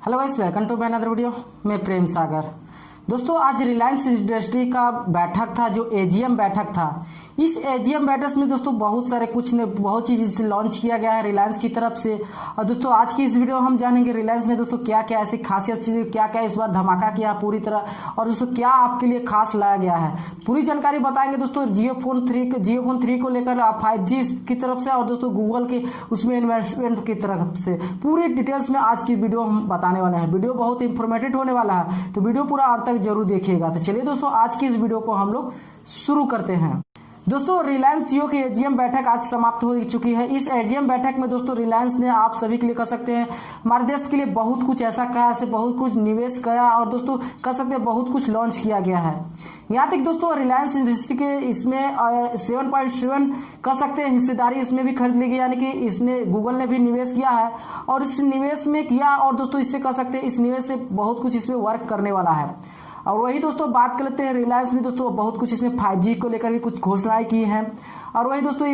Hello guys, welcome to my another video. मैं प्रेम सागर। दोस्तों, आज रिलायंस इंडस्ट्री का बैठक था, जो एजीएम बैठक था। इस एजीएम बैठक में दोस्तों बहुत चीज लॉन्च किया गया है रिलायंस की तरफ से। और दोस्तों, आज की इस वीडियो में हम जानेंगे रिलायंस ने दोस्तों क्या क्या ऐसी खासियत चीजें, क्या क्या इस बार धमाका किया पूरी तरह, और दोस्तों क्या आपके लिए खास लाया गया है, पूरी जानकारी बताएंगे दोस्तों। जियो फोन 3 को लेकर 5G की तरफ से, और दोस्तों गूगल के उसमें इन्वेस्टमेंट की तरफ से पूरी डिटेल्स में आज की वीडियो हम बताने वाले हैं। वीडियो बहुत इंफॉर्मेटिव होने वाला है, तो वीडियो पूरा अंत तक जरूर देखिएगा। तो चलिए दोस्तों, आज की इस वीडियो को हम लोग शुरू करते हैं। दोस्तों, रिलायंस जियो की एजीएम बैठक आज समाप्त हो चुकी है। इस एजीएम बैठक में दोस्तों रिलायंस ने आप सभी के लिए कह सकते हैं हमारे देश के लिए बहुत कुछ ऐसा कहा, ऐसे बहुत कुछ निवेश किया, और दोस्तों कह सकते हैं बहुत कुछ लॉन्च किया गया है। यहाँ तक दोस्तों रिलायंस इंडस्ट्री के इसमें 7.7 कह सकते हैं हिस्सेदारी इसमें भी खरीद ली गई, यानी कि इसने गूगल ने भी निवेश किया है, और इस निवेश में किया, और दोस्तों इससे कह सकते हैं इस निवेश से बहुत कुछ इसमें वर्क करने वाला है। और वही दोस्तों बात कर लेते हैं, रिलायंस ने दोस्तों बहुत कुछ इसमें 5G को लेकर भी कुछ घोषणाएं की हैं। और वही दोस्तों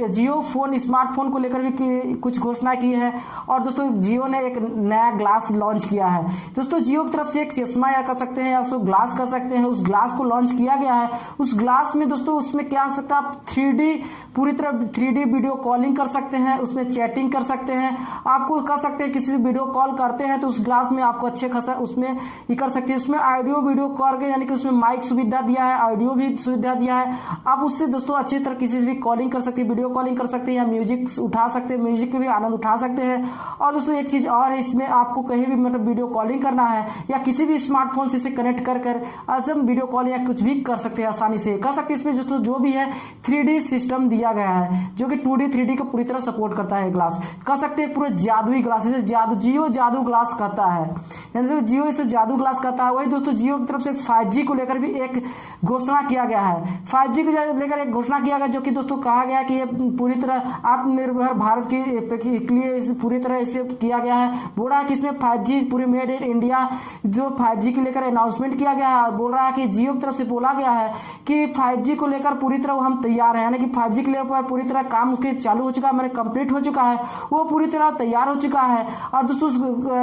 जियो फोन स्मार्टफोन को लेकर भी कुछ घोषणा की है। और दोस्तों जियो ने एक नया ग्लास लॉन्च किया है। दोस्तों जियो की तरफ से एक चश्मा या कर सकते हैं, या उसको ग्लास कर सकते हैं, उस ग्लास को लॉन्च किया गया है। उस ग्लास में दोस्तों उसमें क्या हो सकता है, आप 3D पूरी तरह 3D वीडियो कॉलिंग कर सकते हैं, उसमें चैटिंग कर सकते हैं। आपको कर सकते हैं किसी से वीडियो कॉल करते हैं तो उस ग्लास में आपको अच्छे खासा उसमें ये कर सकते हैं। उसमें ऑडियो वीडियो कॉल के, यानी कि उसमें माइक सुविधा दिया है, ऑडियो भी सुविधा दिया है। आप उससे दोस्तों अच्छी तरह किसी से भी कॉलिंग कर सकते हैं, वीडियो कॉलिंग कर सकते हैं, या म्यूजिक उठा सकते हैं, म्यूजिक के भी आनंद उठा सकते हैं। और दोस्तों एक चीज और है, इसमें आपको कहीं भी मतलब वीडियो कॉलिंग करना है या किसी भी स्मार्टफोन से इसे कनेक्ट कर हम वीडियो कॉल या कुछ भी कर सकते हैं, आसानी से कर सकते हैं। इसमें दोस्तों जो भी है 3D सिस्टम दिया गया है, जो कि 2D 3D को पूरी तरह सपोर्ट करता है। ग्लास कह सकते हैं पूरा जादुई ग्लास, जियो जादू ग्लास कहता है, यानी जियो इसे जादू ग्लास कहता है। वही दोस्तों जियो की तरफ से 5G को लेकर भी एक घोषणा किया गया है। 5G को लेकर एक घोषणा किया गया, जो कि दोस्तों कहा गया कि ये पूरी तरह आत्मनिर्भर भारत के लिए पूरी तरह इसे किया गया है। बोल रहा है कि इसमें 5G पूरी मेड इन इंडिया जो 5G के लेकर अनाउंसमेंट किया गया है। बोल रहा है कि जियो की तरफ से बोला गया है कि 5G को लेकर पूरी तरह हम तैयार हैं, यानी कि 5G के लिए पूरी तरह काम उसके चालू हो चुका है, मैंने कंप्लीट हो चुका है, वो पूरी तरह तैयार हो चुका है। और दोस्तों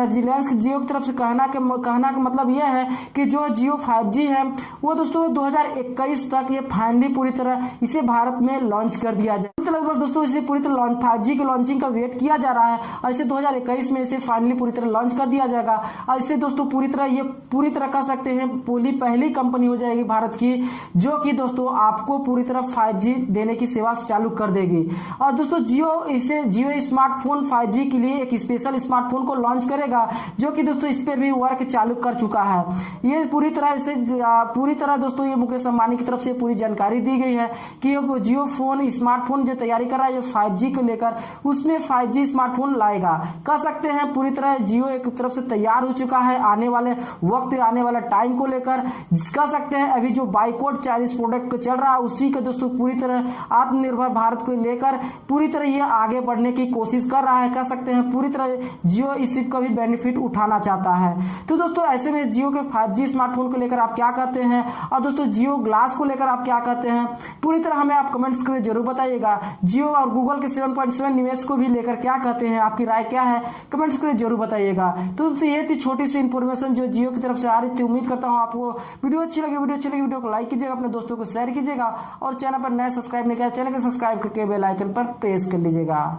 रिलायंस जियो की तरफ से कहना का मतलब यह है कि जो जियो 5G है वो दोस्तों 2021 तक ये फाइनली पूरी तरह इसे भारत में लॉन्च कर दिया जाए। बस दोस्तों इसे पूरी तरह 5G के लॉन्चिंग का वेट किया जा रहा है, और इसे 2021 में इसे फाइनली पूरी तरह लॉन्च कर दिया जाएगा। और इसे दोस्तों पूरी तरह कह सकते हैं पहली कंपनी हो जाएगी भारत की, जो कि दोस्तों आपको पूरी तरह 5G देने की सेवा चालू कर देगी। और दोस्तों जियो स्मार्टफोन 5G के लिए एक स्पेशल स्मार्टफोन को लॉन्च करेगा, जो कि दोस्तों इस पर भी वर्क चालू कर चुका है। ये पूरी तरह दोस्तों ये मुकेश अंबानी की तरफ से पूरी जानकारी दी गई है कि जियो फोन स्मार्टफोन जो तैयारी कर रहा है, जो 5G को लेकर उसमें 5G स्मार्टफोन लाएगा। कह सकते हैं पूरी तरह जियो एक तरफ से तैयार हो चुका है आने वाले वक्त, आने वाला टाइम को लेकर। कह सकते हैं अभी जो बाइकआउट चाइनीज प्रोडक्ट चल रहा है, उसी का दोस्तों पूरी तरह आत्मनिर्भर भारत को लेकर पूरी तरह ये आगे बढ़ने की कोशिश कर रहा है। कह सकते हैं पूरी तरह जियो इस चीज का भी बेनिफिट उठाना चाहता है। तो दोस्तों ऐसे में जियो के 5G स्मार्टफोन को लेकर आप क्या कहते हैं, और दोस्तों जियो ग्लास को लेकर आप क्या कहते हैं, पूरी तरह हमें आप कमेंट्स करके जरूर बताइएगा। जियो और गूगल के 7.7 निवेश को भी लेकर क्या कहते हैं, आपकी राय क्या है, कमेंट्स करके जरूर बताइएगा। तो दोस्तों ये थी छोटी सी इंफॉर्मेशन जो जियो की तरफ से आ रही थी। उम्मीद करता हूँ आपको वीडियो अच्छी लगी। वीडियो को लाइक कीजिएगा, अपने दोस्तों को शेयर कीजिएगा, और चैनल पर नए सब्सक्राइब नहीं किया चैनल को सब्सक्राइब करके बेल आइकन पर प्रेस कर लीजिएगा।